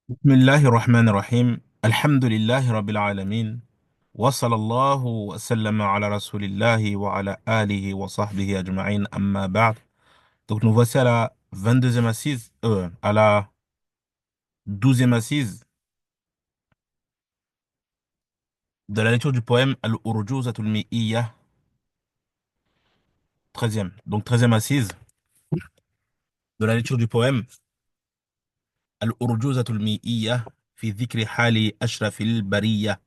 بسم الله الرحمن الرحيم الحمد لله رب العالمين وصلى الله وسلم على رسول الله وعلى آله وصحبه أجمعين أما بعد. Donc nous voici à la 22e assise, à la 12e assise de la lecture du poème Al-Urjuzatul Mi'iyya, 13e. Donc 13e assise de la lecture du poème Al-Urjuzatul Mi'iyya fi dhikri hali ashrafil bariyya.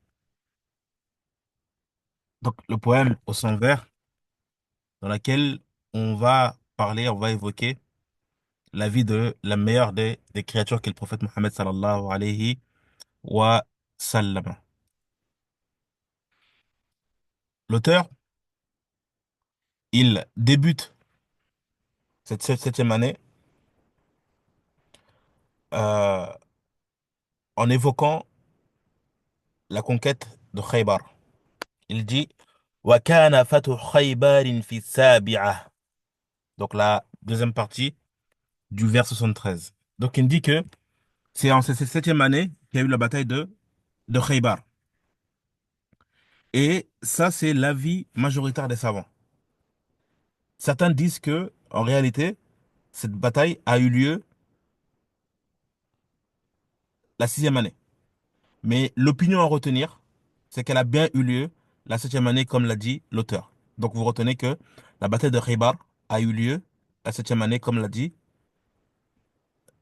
Donc le poème au son vert dans laquelle on va évoquer la vie de la meilleure des créatures qu'est le prophète Mohammed sallallahu alayhi wa sallam. L'auteur, il débute cette septième année euh, en évoquant la conquête de Khaybar. Il dit وَكَانَ فَتْحُ خَيْبَارٍ فِي السَّابِعَةِ. Donc la deuxième partie du vers 73. Donc il dit que c'est en cette septième année qu'il y a eu la bataille de Khaybar. Et ça, c'est l'avis majoritaire des savants. Certains disent que, en réalité, cette bataille a eu lieu la sixième année. Mais l'opinion à retenir, c'est qu'elle a bien eu lieu la septième année, comme l'a dit l'auteur. Donc vous retenez que la bataille de Khaybar a eu lieu la septième année, comme l'a dit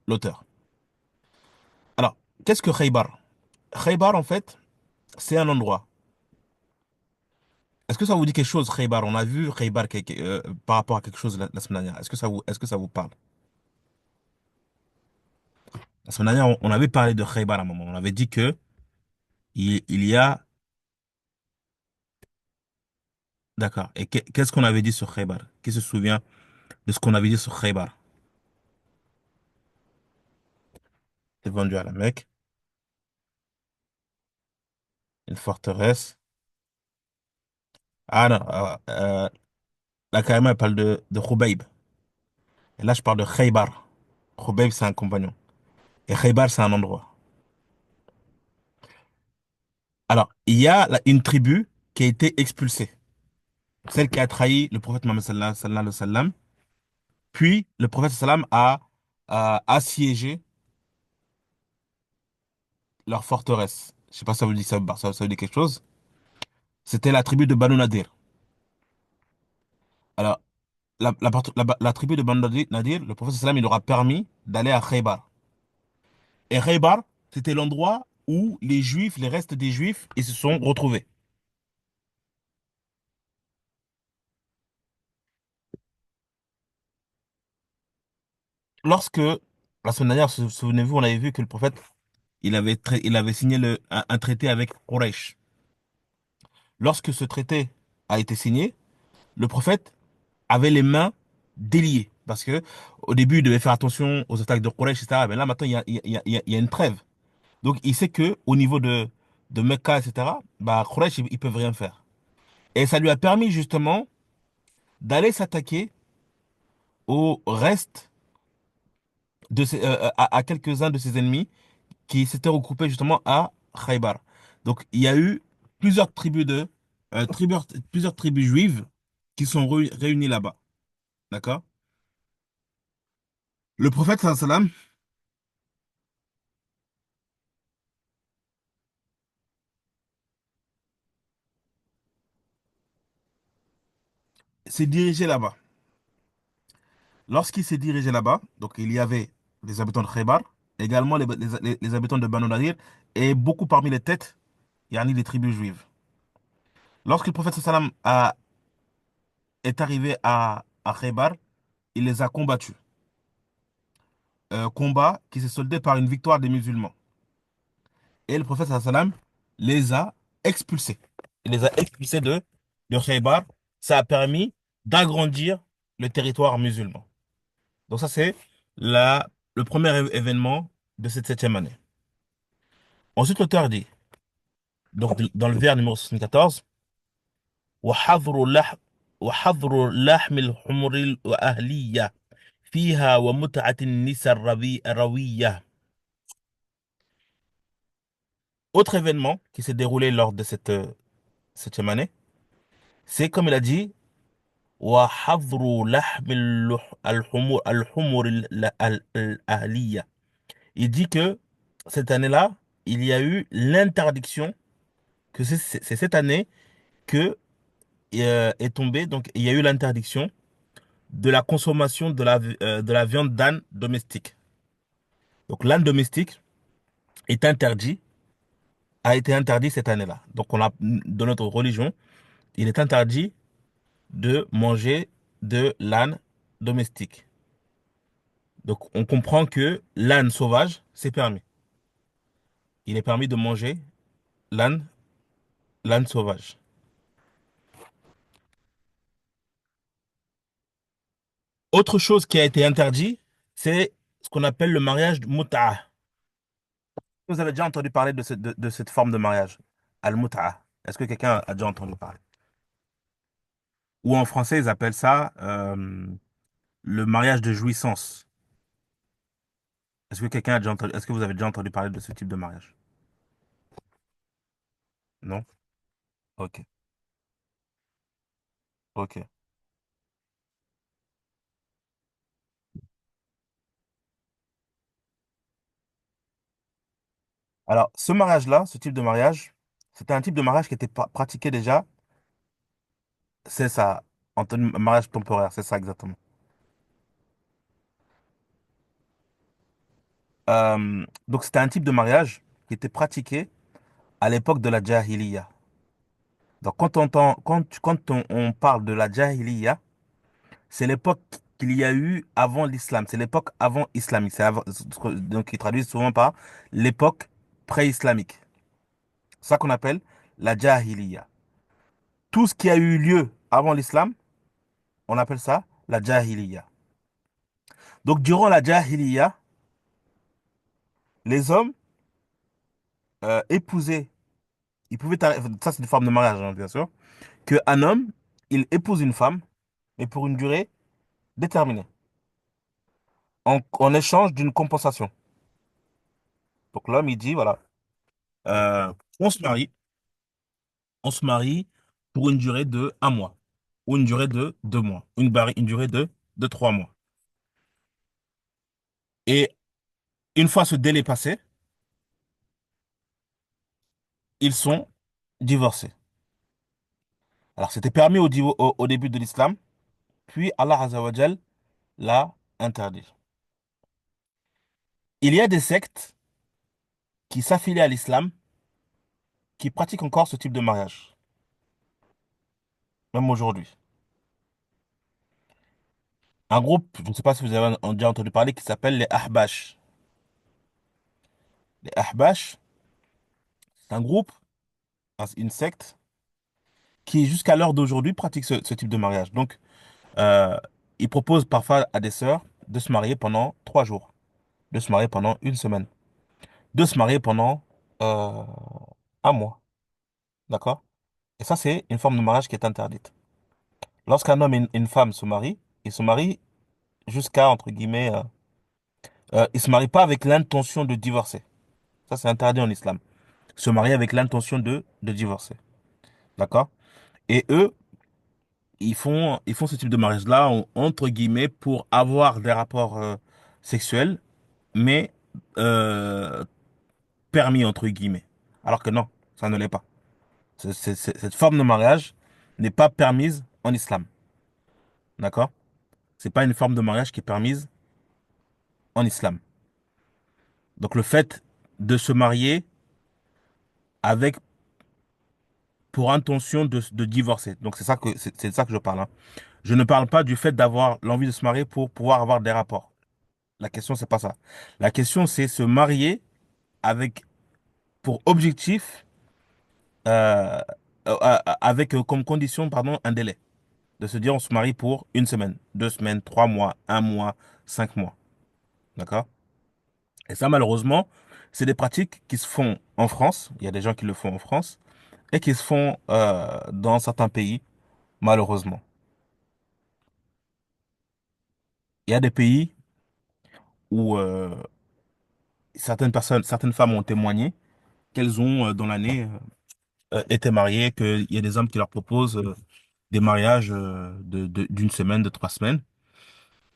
l'auteur. Alors, qu'est-ce que Khaybar? Khaybar, en fait, c'est un endroit. Est-ce que ça vous dit quelque chose, Khaybar? On a vu Khaybar par rapport à quelque chose la semaine dernière. Est-ce que ça vous parle? La semaine dernière, on avait parlé de Khaybar à un moment. On avait dit que il y a. D'accord. Et qu'est-ce qu'on avait dit sur Khaybar? Qui se souvient de ce qu'on avait dit sur Khaybar? C'est vendu à la Mecque, une forteresse. Ah non, là carrément, elle parle de Khubayb. Et là, je parle de Khaybar. Khubayb, c'est un compagnon. Et Khaybar, c'est un endroit. Alors, il y a une tribu qui a été expulsée. Celle qui a trahi le prophète Mohammed sallallahu alayhi wa sallam. Puis, le prophète sallam a assiégé leur forteresse. Je sais pas si ça vous dit ça vous dit quelque chose. C'était la tribu de Banu Nadir. Alors, la tribu de Banu Nadir, le prophète sallam, il leur a permis d'aller à Khaybar. Et Khaybar, c'était l'endroit où les Juifs, les restes des Juifs, ils se sont retrouvés. Lorsque, la semaine dernière, souvenez-vous, on avait vu que le prophète, il avait signé un traité avec Quraysh. Lorsque ce traité a été signé, le prophète avait les mains déliées. Parce que au début, il devait faire attention aux attaques de Quraysh, etc. Mais là, maintenant, il y a une trêve. Donc, il sait que au niveau de Mecca, etc., bah, Quraysh, ils peuvent rien faire. Et ça lui a permis justement d'aller s'attaquer au reste à quelques-uns de ses ennemis qui s'étaient regroupés justement à Khaybar. Donc il y a eu plusieurs tribus plusieurs tribus juives qui sont réunies là-bas. D'accord? Le prophète sallallahu alayhi wa sallam s'est dirigé là-bas. Lorsqu'il s'est dirigé là-bas, donc il y avait les habitants de Khaybar, également les habitants de Banu Nadir, et beaucoup parmi les têtes, il y en a des tribus juives. Lorsque le prophète sallallahu alayhi wa sallam est arrivé à Khaybar, il les a combattus. Combat qui s'est soldé par une victoire des musulmans. Et le prophète sallam les a expulsés. Il les a expulsés de Khaybar. Ça a permis d'agrandir le territoire musulman. Donc ça, c'est le premier événement de cette septième année. Ensuite, l'auteur dit, donc dans le vers numéro 74, وحظر لحم وحظر لحم الحمر الأهلية فيها ومتعة النساء الروية. Autre événement qui s'est déroulé lors de cette septième année, c'est comme il a dit, وحظر لحم الحمر الأهلية. Il dit que cette année-là, il y a eu l'interdiction, que c'est cette année que est tombée, donc il y a eu l'interdiction de la consommation de la viande d'âne domestique. Donc l'âne domestique est interdit, a été interdit cette année-là. Donc dans notre religion, il est interdit de manger de l'âne domestique. Donc on comprend que l'âne sauvage, c'est permis. Il est permis de manger l'âne, l'âne sauvage. Autre chose qui a été interdit, c'est ce qu'on appelle le mariage mut'a. Vous avez déjà entendu parler de cette forme de mariage, al-mut'a. Est-ce que quelqu'un a déjà entendu parler? Ou en français, ils appellent ça le mariage de jouissance. Est-ce que quelqu'un a déjà entendu, est-ce que vous avez déjà entendu parler de ce type de mariage? Non? Ok, ok. Alors, ce mariage-là, ce type de mariage, c'était un type de mariage qui était pratiqué déjà, c'est ça, mariage temporaire, c'est ça exactement. Donc, c'était un type de mariage qui était pratiqué à l'époque de la Jahiliya. Donc, on parle de la Jahiliya, c'est l'époque qu'il y a eu avant l'islam, c'est l'époque avant islamique. Donc, ils traduisent souvent par l'époque pré-islamique. C'est ça qu'on appelle la Jahiliya. Tout ce qui a eu lieu avant l'islam, on appelle ça la Jahiliya. Donc, durant la Jahiliya, les hommes épousaient, ils pouvaient, ça c'est une forme de mariage, hein, bien sûr, qu'un homme, il épouse une femme, mais pour une durée déterminée, en échange d'une compensation. Donc l'homme, il dit, voilà, euh, on se marie, on se marie pour une durée de un mois, ou une durée de 2 mois, une durée de 3 mois. Et une fois ce délai passé, ils sont divorcés. Alors c'était permis au début de l'islam, puis Allah Azzawajal l'a interdit. Il y a des sectes qui s'affilient à l'islam, qui pratiquent encore ce type de mariage, même aujourd'hui. Un groupe, je ne sais pas si vous avez déjà entendu parler, qui s'appelle les Ahbash. Les Ahbash, c'est un groupe, une secte, qui jusqu'à l'heure d'aujourd'hui pratique ce type de mariage. Donc, euh, ils proposent parfois à des sœurs de se marier pendant 3 jours, de se marier pendant une semaine, de se marier pendant euh, un mois. D'accord? Et ça, c'est une forme de mariage qui est interdite. Lorsqu'un homme et une femme se marient, ils se marient jusqu'à, entre guillemets, ils se marient pas avec l'intention de divorcer. Ça, c'est interdit en islam. Se marier avec l'intention de divorcer. D'accord? Et eux, ils font ce type de mariage-là, entre guillemets, pour avoir des rapports sexuels, mais euh, permis, entre guillemets. Alors que non, ça ne l'est pas. Cette forme de mariage n'est pas permise en islam. D'accord? C'est pas une forme de mariage qui est permise en islam. Donc le fait de se marier avec pour intention de divorcer. Donc c'est de ça que je parle, hein. Je ne parle pas du fait d'avoir l'envie de se marier pour pouvoir avoir des rapports. La question, c'est pas ça. La question, c'est se marier avec pour objectif, euh, avec comme condition, pardon, un délai. De se dire, on se marie pour une semaine, 2 semaines, 3 mois, un mois, 5 mois. D'accord? Et ça, malheureusement, c'est des pratiques qui se font en France. Il y a des gens qui le font en France et qui se font dans certains pays, malheureusement. Il y a des pays où certaines personnes, certaines femmes ont témoigné qu'elles ont dans l'année été mariées, qu'il y a des hommes qui leur proposent des mariages d'une semaine, de 3 semaines.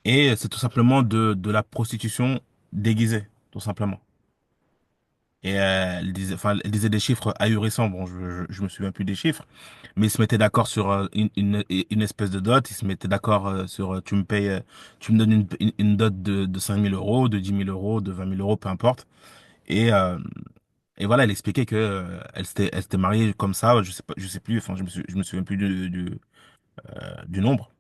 Et c'est tout simplement de la prostitution déguisée, tout simplement. Et elle disait des chiffres ahurissants. Bon, je me souviens plus des chiffres, mais ils se mettaient d'accord sur une espèce de dot. Ils se mettaient d'accord sur tu me payes, tu me donnes une dot de 5 000 euros, de 10 000 euros, de 20 000 euros, peu importe. Et, euh, et voilà, elle expliquait que elle s'était mariée comme ça. Je sais plus. Enfin, je me souviens plus du nombre,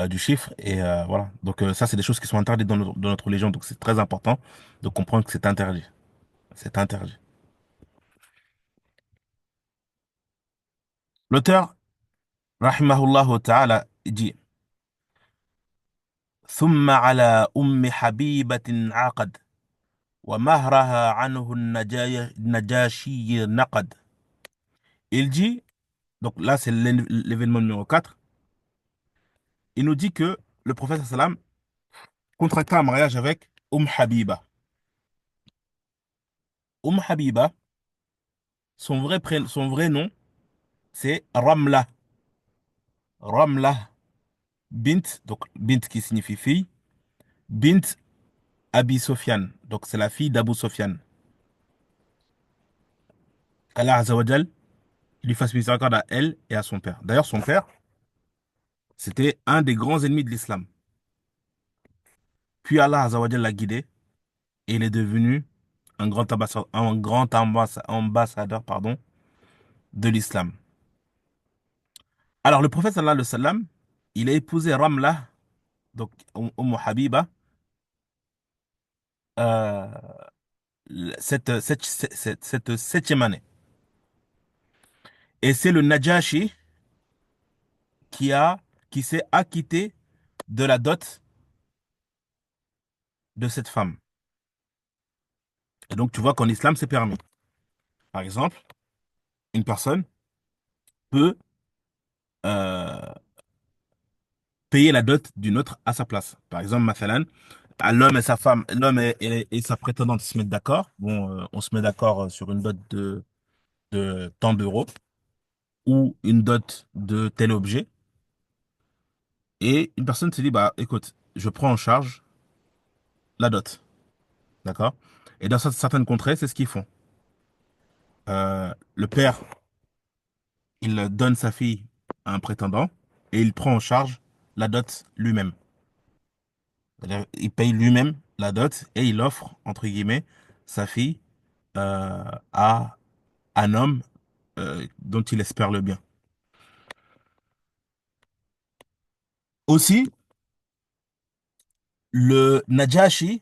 du chiffre. Et voilà. Donc ça, c'est des choses qui sont interdites dans notre religion. Donc c'est très important de comprendre que c'est interdit. C'est interdit. L'auteur, rahimahullah ta'ala, dit ثم على أم حبيبة عقد ومهرها عنه النجاشي نقد. Il dit, donc là c'est l'événement numéro 4, il nous dit que le prophète sallam contracta un mariage avec Habiba. Habiba, son vrai nom, c'est Ramla. Ramla bint, donc bint qui signifie fille, bint Abi Sofiane, donc c'est la fille d'Abu Sofiane. Allah Azzawajal lui fasse miséricorde à elle et à son père. D'ailleurs, son père, c'était un des grands ennemis de l'islam. Puis Allah Azzawajal l'a guidé et il est devenu ambassadeur, pardon, de l'islam. Alors, le prophète sallallahu alayhi wa sallam, il a épousé Ramla, donc Habiba, euh, cette septième année. Et c'est le Najashi qui a, qui s'est acquitté de la dot de cette femme. Et donc, tu vois qu'en islam, c'est permis. Par exemple, une personne peut euh, payer la dot d'une autre à sa place. Par exemple, mathalan, à l'homme et sa femme, l'homme et sa prétendante se mettent d'accord. Bon, on se met d'accord sur une dot de tant d'euros ou une dot de tel objet. Et une personne se dit, bah, écoute, je prends en charge la dot. D'accord? Et dans certaines contrées, c'est ce qu'ils font. Le père, il donne sa fille à un prétendant et il prend en charge la dot lui-même. C'est-à-dire, il paye lui-même la dot et il offre, entre guillemets, sa fille euh, à un homme dont il espère le bien. Aussi, le Najashi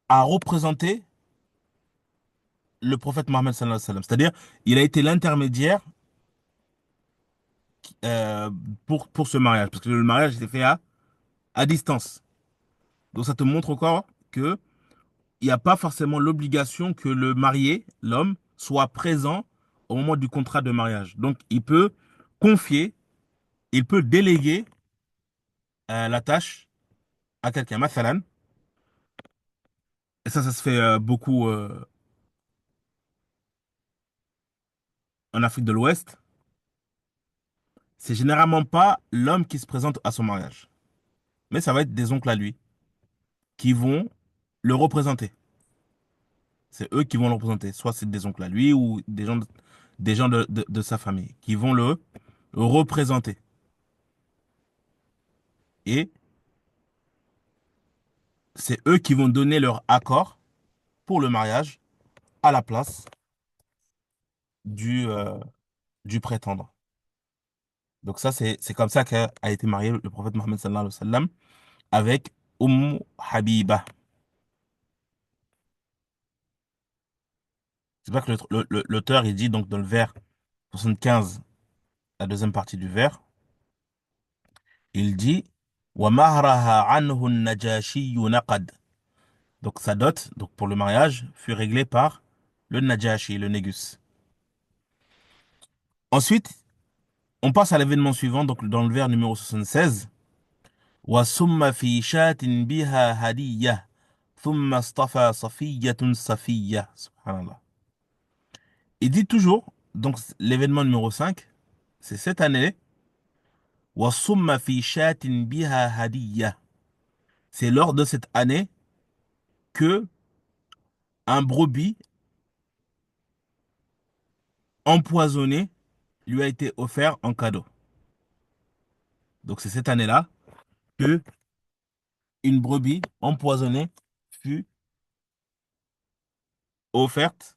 a représenté le prophète Mohammed sallallahu alayhi wa sallam. C'est-à-dire, il a été l'intermédiaire euh, pour ce mariage. Parce que le mariage était fait à distance. Donc ça te montre encore que il n'y a pas forcément l'obligation que le marié, l'homme, soit présent au moment du contrat de mariage. Donc il peut confier, il peut déléguer la tâche à quelqu'un. Mathalan, et ça se fait beaucoup en Afrique de l'Ouest, c'est généralement pas l'homme qui se présente à son mariage, mais ça va être des oncles à lui qui vont le représenter. C'est eux qui vont le représenter. Soit c'est des oncles à lui ou des gens de sa famille qui vont le représenter. Et c'est eux qui vont donner leur accord pour le mariage à la place du, euh, du prétendant. Donc ça, c'est comme ça qu'a été marié le prophète Mohammed sallallahu alayhi wa sallam avec Habiba. C'est pas que l'auteur, il dit donc dans le vers 75, la deuxième partie du vers, il dit وَمَهْرَهَا عَنْهُ النَّجَاشِيُّ نَقَدْ. Donc sa dot, donc pour le mariage, fut réglée par le Najashi, le Négus. Ensuite, on passe à l'événement suivant, donc dans le vers numéro 76. وَسُمَّ فِي شَاةٍ بِهَا هَدِيَّةٍ ثم اصطفى صفية صفية. Subhanallah. Il dit toujours, donc l'événement numéro 5, c'est cette année, وَصُمَّ فِي شَاةٍ بِهَا هَدِيَّةٌ. C'est lors de cette année que un brebis empoisonné lui a été offert en cadeau. Donc c'est cette année-là que une brebis empoisonnée fut offerte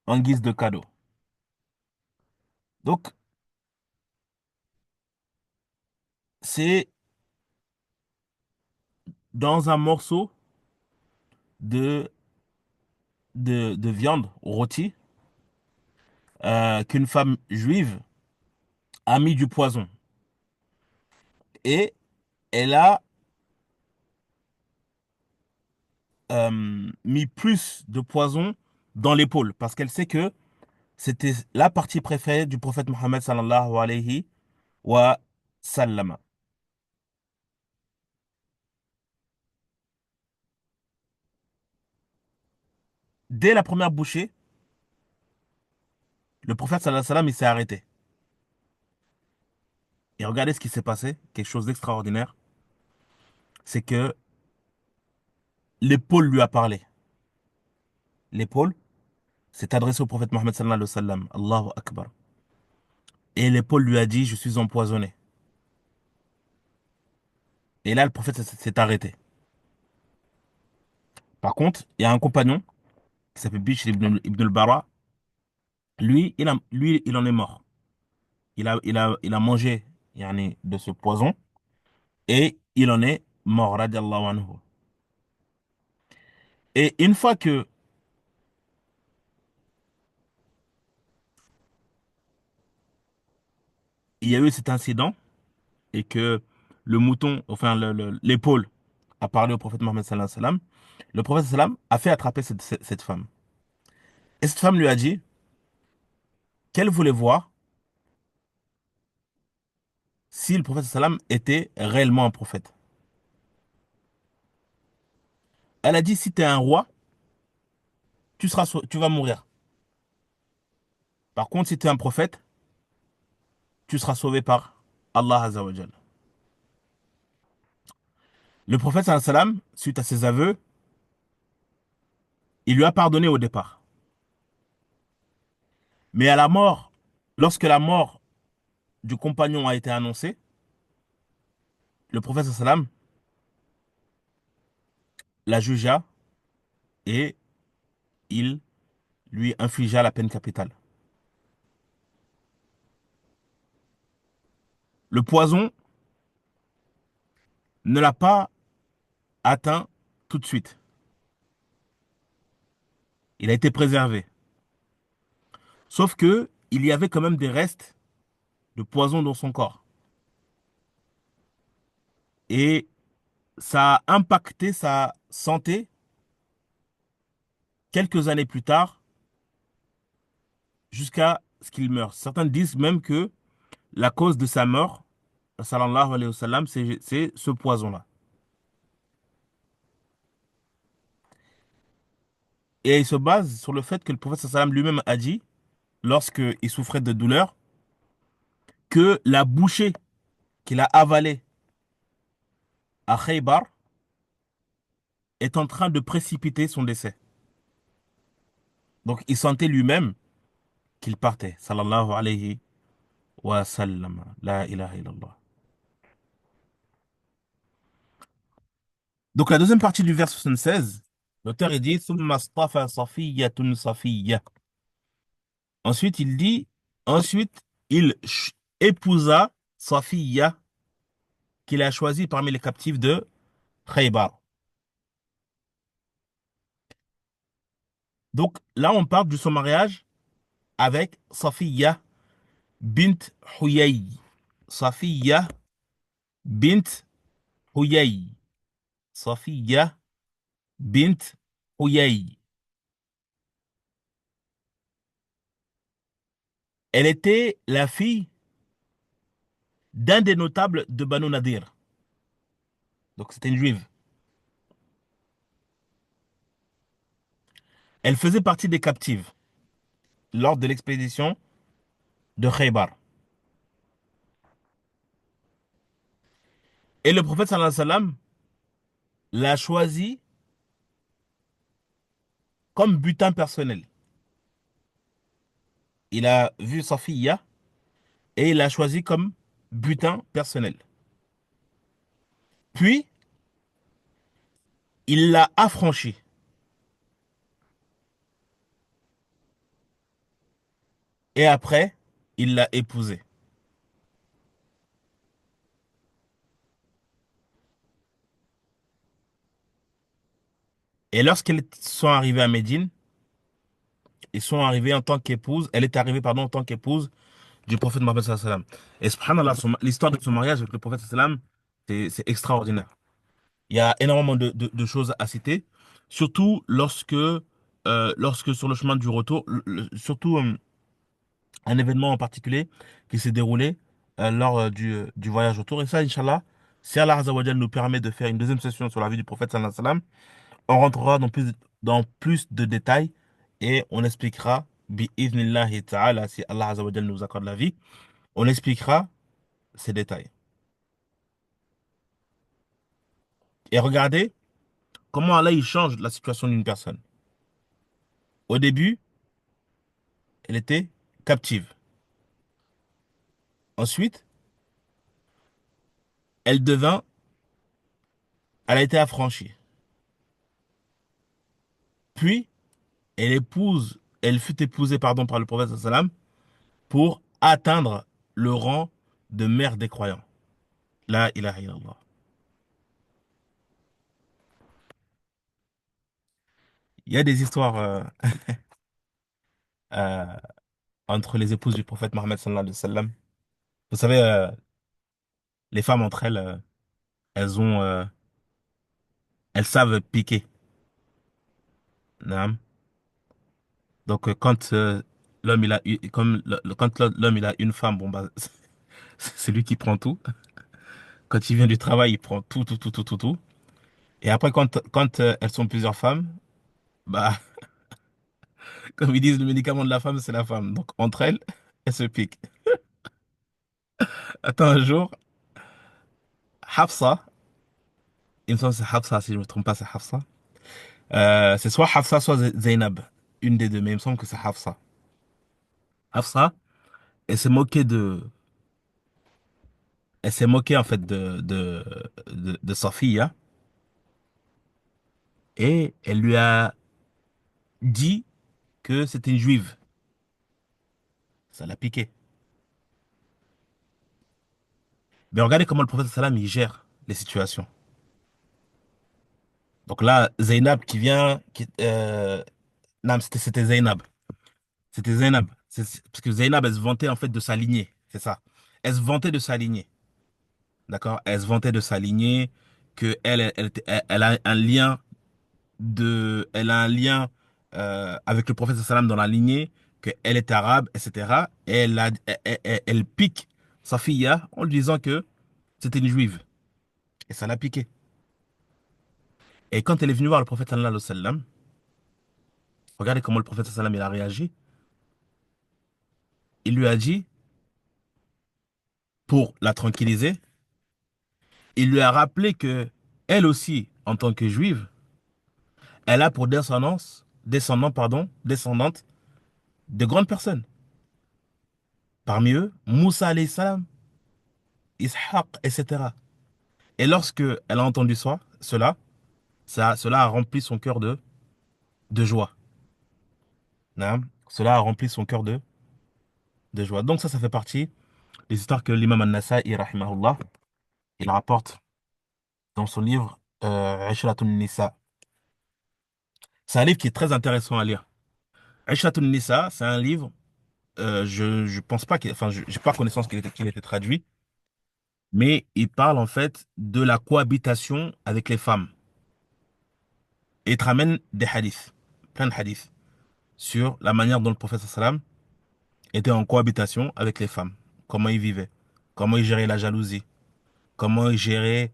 en guise de cadeau. Donc c'est dans un morceau de, de viande rôtie qu'une femme juive a mis du poison. Et elle a mis plus de poison dans l'épaule parce qu'elle sait que c'était la partie préférée du prophète Mohammed sallallahu alayhi wa sallam. Dès la première bouchée, le prophète sallallahu alayhi wa sallam, il s'est arrêté. Et regardez ce qui s'est passé, quelque chose d'extraordinaire, c'est que l'épaule lui a parlé. L'épaule s'est adressée au prophète Mohammed sallallahu alayhi wa sallam. Allahu Akbar. Et l'épaule lui a dit, je suis empoisonné. Et là, le prophète s'est arrêté. Par contre, il y a un compagnon qui s'appelle Bishr ibn al-Bara. Lui, il en est mort. Il a mangé yani, de ce poison et il en est mort, radiallahu anhu. Et une fois que il y a eu cet incident et que le mouton, enfin l'épaule a parlé au prophète Mohammed sallallahu alayhi wa sallam, le prophète sallallahu alayhi wa sallam a fait attraper cette femme. Et cette femme lui a dit qu'elle voulait voir si le prophète sallallahu alayhi wa sallam était réellement un prophète. Elle a dit, si tu es un roi, tu vas mourir. Par contre, si tu es un prophète, tu seras sauvé par Allah Azza wa Jal. Le prophète sallallahu alayhi wa sallam, suite à ses aveux, il lui a pardonné au départ. Mais à la mort, lorsque la mort du compagnon a été annoncée, le prophète sallallahu alayhi wa sallam la jugea et il lui infligea la peine capitale. Le poison ne l'a pas atteint tout de suite. Il a été préservé. Sauf que il y avait quand même des restes de poison dans son corps. Et ça a impacté sa santé quelques années plus tard, jusqu'à ce qu'il meure. Certains disent même que la cause de sa mort, sallallahu alayhi wa sallam, c'est ce poison-là. Et il se base sur le fait que le prophète sallallahu alayhi wa sallam lui-même a dit, lorsqu'il souffrait de douleur, que la bouchée qu'il a avalée à Khaybar est en train de précipiter son décès. Donc il sentait lui-même qu'il partait. Sallallahu alayhi wa sallam. La ilaha illallah. Donc la deuxième partie du vers 76, l'auteur il dit Thumma astafa safiyyatun safiyya. Ensuite il dit ensuite il épousa Safiyya qu'il a choisi parmi les captifs de Khaybar. Donc là on parle de son mariage avec Safiyya bint Huyay. Safiyya bint Huyay. Safiyya bint Huyay. Elle était la fille d'un des notables de Banu Nadir. Donc c'était une juive. Elle faisait partie des captives lors de l'expédition de Khaybar. Et le prophète sallallahu alayhi wa sallam l'a choisi comme butin personnel. Il a vu Safiya et il l'a choisi comme butin personnel. Puis, il l'a affranchi. Et après, il l'a épousée. Et lorsqu'ils sont arrivés à Médine, ils sont arrivés en tant qu'épouse, elle est arrivée, pardon, en tant qu'épouse du prophète Mohammed sallallahu alayhi wa sallam. Et subhanallah, l'histoire de son mariage avec le prophète sallallahu alayhi wa sallam, c'est extraordinaire. Il y a énormément de choses à citer, surtout lorsque sur le chemin du retour, surtout un événement en particulier qui s'est déroulé lors du voyage retour. Et ça, Inch'Allah, si Allah Azza wa Jal nous permet de faire une deuxième session sur la vie du prophète sallallahu alayhi wa sallam, on rentrera dans plus de détails et on expliquera, bi-idhnillahi ta'ala, si Allah Azza wa Jal nous accorde la vie, on expliquera ces détails. Et regardez comment Allah il change la situation d'une personne. Au début, elle était captive. Ensuite, elle devint, elle a été affranchie. Puis, elle fut épousée, pardon, par le prophète sallam pour atteindre le rang de mère des croyants. La ilaha illallah. Il y a des histoires euh, entre les épouses du prophète Mohammed sallallahu alayhi wa sallam. Vous savez, les femmes entre elles, elles ont, elles savent piquer. Naam. Donc, quand l'homme il a comme quand l'homme il a une femme, bon bah c'est lui qui prend tout. Quand il vient du travail, il prend tout, tout, tout, tout, tout, tout. Et après, quand elles sont plusieurs femmes, bah, comme ils disent, le médicament de la femme, c'est la femme. Donc, entre elles, elles se piquent. Attends, un jour, Hafsa, il me semble que c'est Hafsa, si je ne me trompe pas, c'est Hafsa. C'est soit Hafsa, soit Zainab. Une des deux, mais il me semble que c'est Hafsa. Hafsa, elle s'est moquée elle s'est moquée en fait de sa fille, hein, et elle lui a dit que c'était une juive. Ça l'a piqué. Mais regardez comment le prophète sallam il gère les situations. Donc là, Zainab qui vient, non, c'était Zainab. C'était Zainab. Parce que Zainab, elle se vantait en fait de sa lignée. C'est ça. Elle se vantait de sa lignée. D'accord? Elle se vantait de sa lignée, que elle a un lien elle a un lien avec le prophète sallam dans la lignée, qu'elle est arabe, etc. Et elle pique sa fille en lui disant que c'était une juive. Et ça l'a piqué. Et quand elle est venue voir le prophète sallallahu alayhi wa sallam, regardez comment le prophète sallam il a réagi. Il lui a dit, pour la tranquilliser, il lui a rappelé que elle aussi, en tant que juive, elle a pour descendante de grandes personnes. Parmi eux, Moussa alayhi salam, Ishaq, etc. Et lorsque elle a entendu cela a rempli son cœur de joie. Naam. Cela a rempli son cœur de joie. Donc ça fait partie des histoires que l'imam An-Nasa'i, rahimahullah, il rapporte dans son livre Ishratun Nisa. C'est un livre qui est très intéressant à lire. Ishratun Nisa, c'est un livre, je pense pas enfin, j'ai pas connaissance qu'il ait été traduit, mais il parle en fait de la cohabitation avec les femmes. Et il te ramène des hadiths, plein de hadiths, sur la manière dont le prophète sallam était en cohabitation avec les femmes, comment il vivait, comment il gérait la jalousie, comment il gérait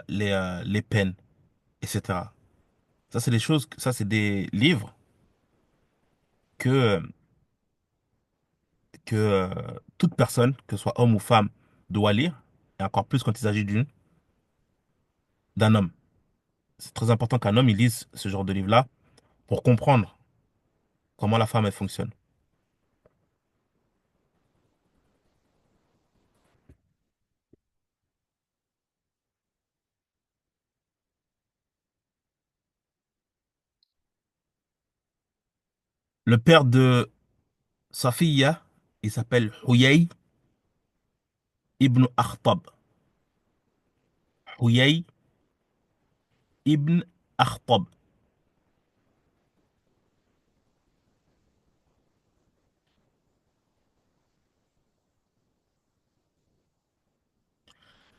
les peines, etc. Ça, c'est des livres que, toute personne, que ce soit homme ou femme, doit lire, et encore plus quand il s'agit d'un homme. C'est très important qu'un homme il lise ce genre de livre-là pour comprendre comment la femme elle fonctionne. Le père de Safiya, il s'appelle Huyay ibn Akhtab. Huyay ibn Akhtab.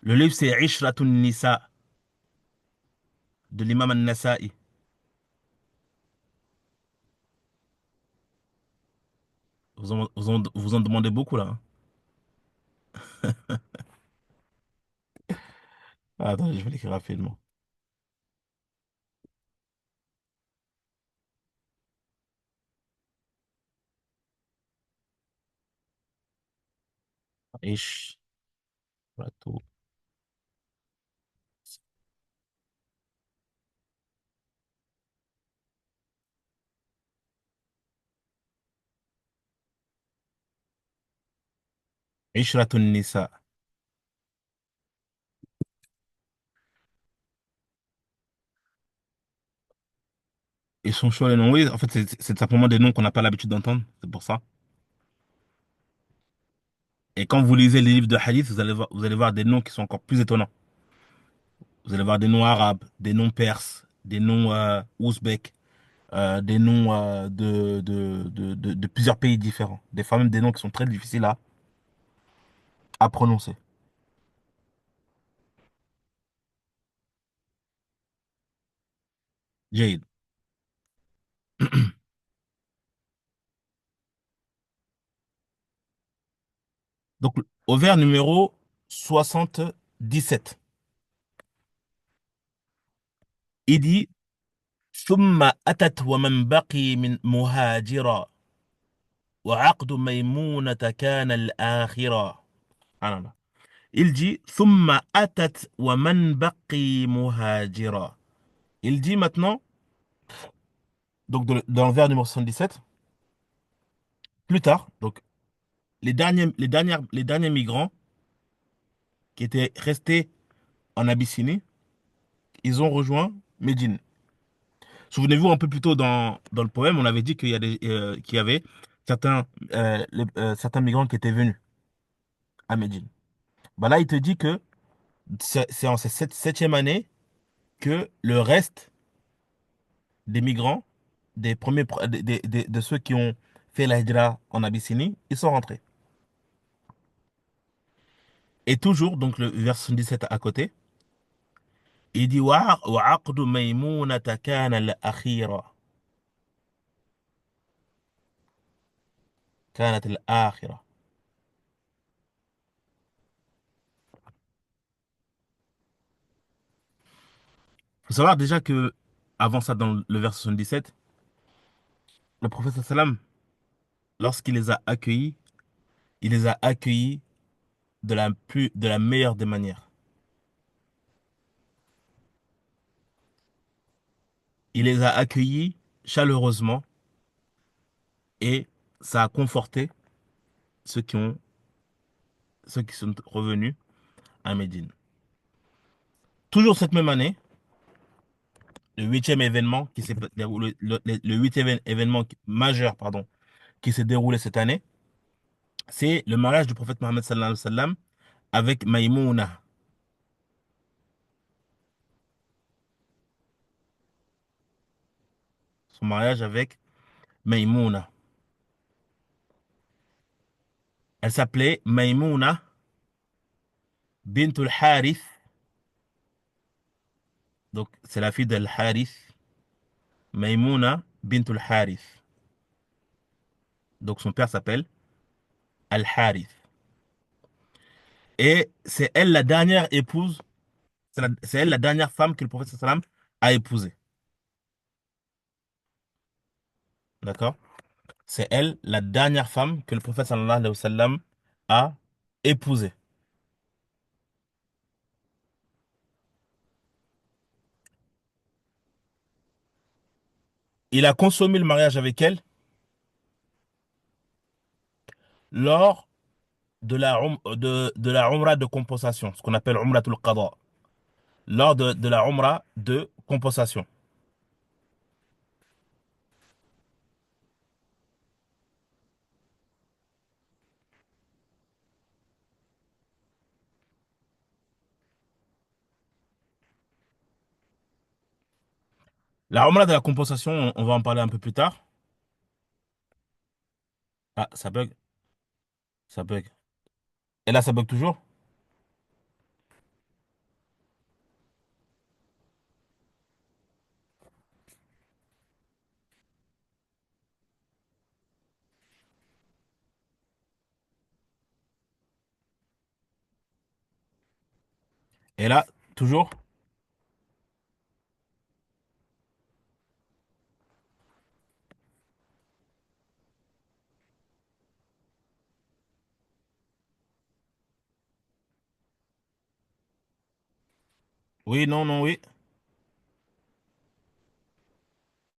Le livre c'est Ishratun Nisa de l'imam al-Nasa'i. Vous en demandez beaucoup là, hein. Attends, je vais l'écrire rapidement. Ishratu, Ishratun Nisa. Ils sont chauds les noms. Oui, en fait, c'est simplement des noms qu'on n'a pas l'habitude d'entendre. C'est pour ça. Et quand vous lisez les livres de hadith, vous allez voir des noms qui sont encore plus étonnants. Vous allez voir des noms arabes, des noms perses, des noms ouzbeks, des noms de plusieurs pays différents. Des fois même des noms qui sont très difficiles à prononcer. Jade. Donc, au vers numéro 77, il dit ثم أتت ومن بقي من مهاجرا وعقد ميمونة كان الآخرة. Ah non, non. Il dit ثم أتت ومن بقي مهاجرا. Il dit maintenant, donc dans le vers numéro 77, plus tard, donc les derniers migrants qui étaient restés en Abyssinie, ils ont rejoint Médine. Souvenez-vous, un peu plus tôt dans le poème, on avait dit qu'il y avait certains migrants qui étaient venus à Médine. Bah là, il te dit que c'est en cette septième année que le reste des migrants, des premiers, de ceux qui ont fait la hijra en Abyssinie, ils sont rentrés. Et toujours, donc le verset 77 à côté, il dit وعقد ميمونة كان الأخيرة. كانت الآخرة. Faut savoir déjà que, avant ça, dans le verset 77, le prophète sallam, lorsqu'il les a accueillis, il les a accueillis de la meilleure des manières. Il les a accueillis chaleureusement et ça a conforté ceux qui ont, ceux qui sont revenus à Médine. Toujours cette même année, le huitième événement qui s'est déroulé, le huitième événement majeur, pardon, qui s'est déroulé cette année, c'est le mariage du prophète Mohammed sallallahu alayhi wa sallam avec Maïmouna. Son mariage avec Maïmouna. Elle s'appelait Maïmouna bintul Harith. Donc, c'est la fille d'Al Harith. Maïmouna bintul Harith. Donc, son père s'appelle Al Harith. Et c'est elle la dernière épouse, c'est elle la dernière femme que le prophète sallam a épousée. D'accord? C'est elle, la dernière femme que le prophète sallallahu alayhi wa sallam a épousée. Il a consommé le mariage avec elle lors de la Umrah de compensation, ce qu'on appelle Umratul Qada, lors de la Umrah de compensation. La Umrah de la compensation, on va en parler un peu plus tard. Ah, ça bug, ça bug. Et là, ça bug toujours? Et là, toujours? Oui, non, non, oui.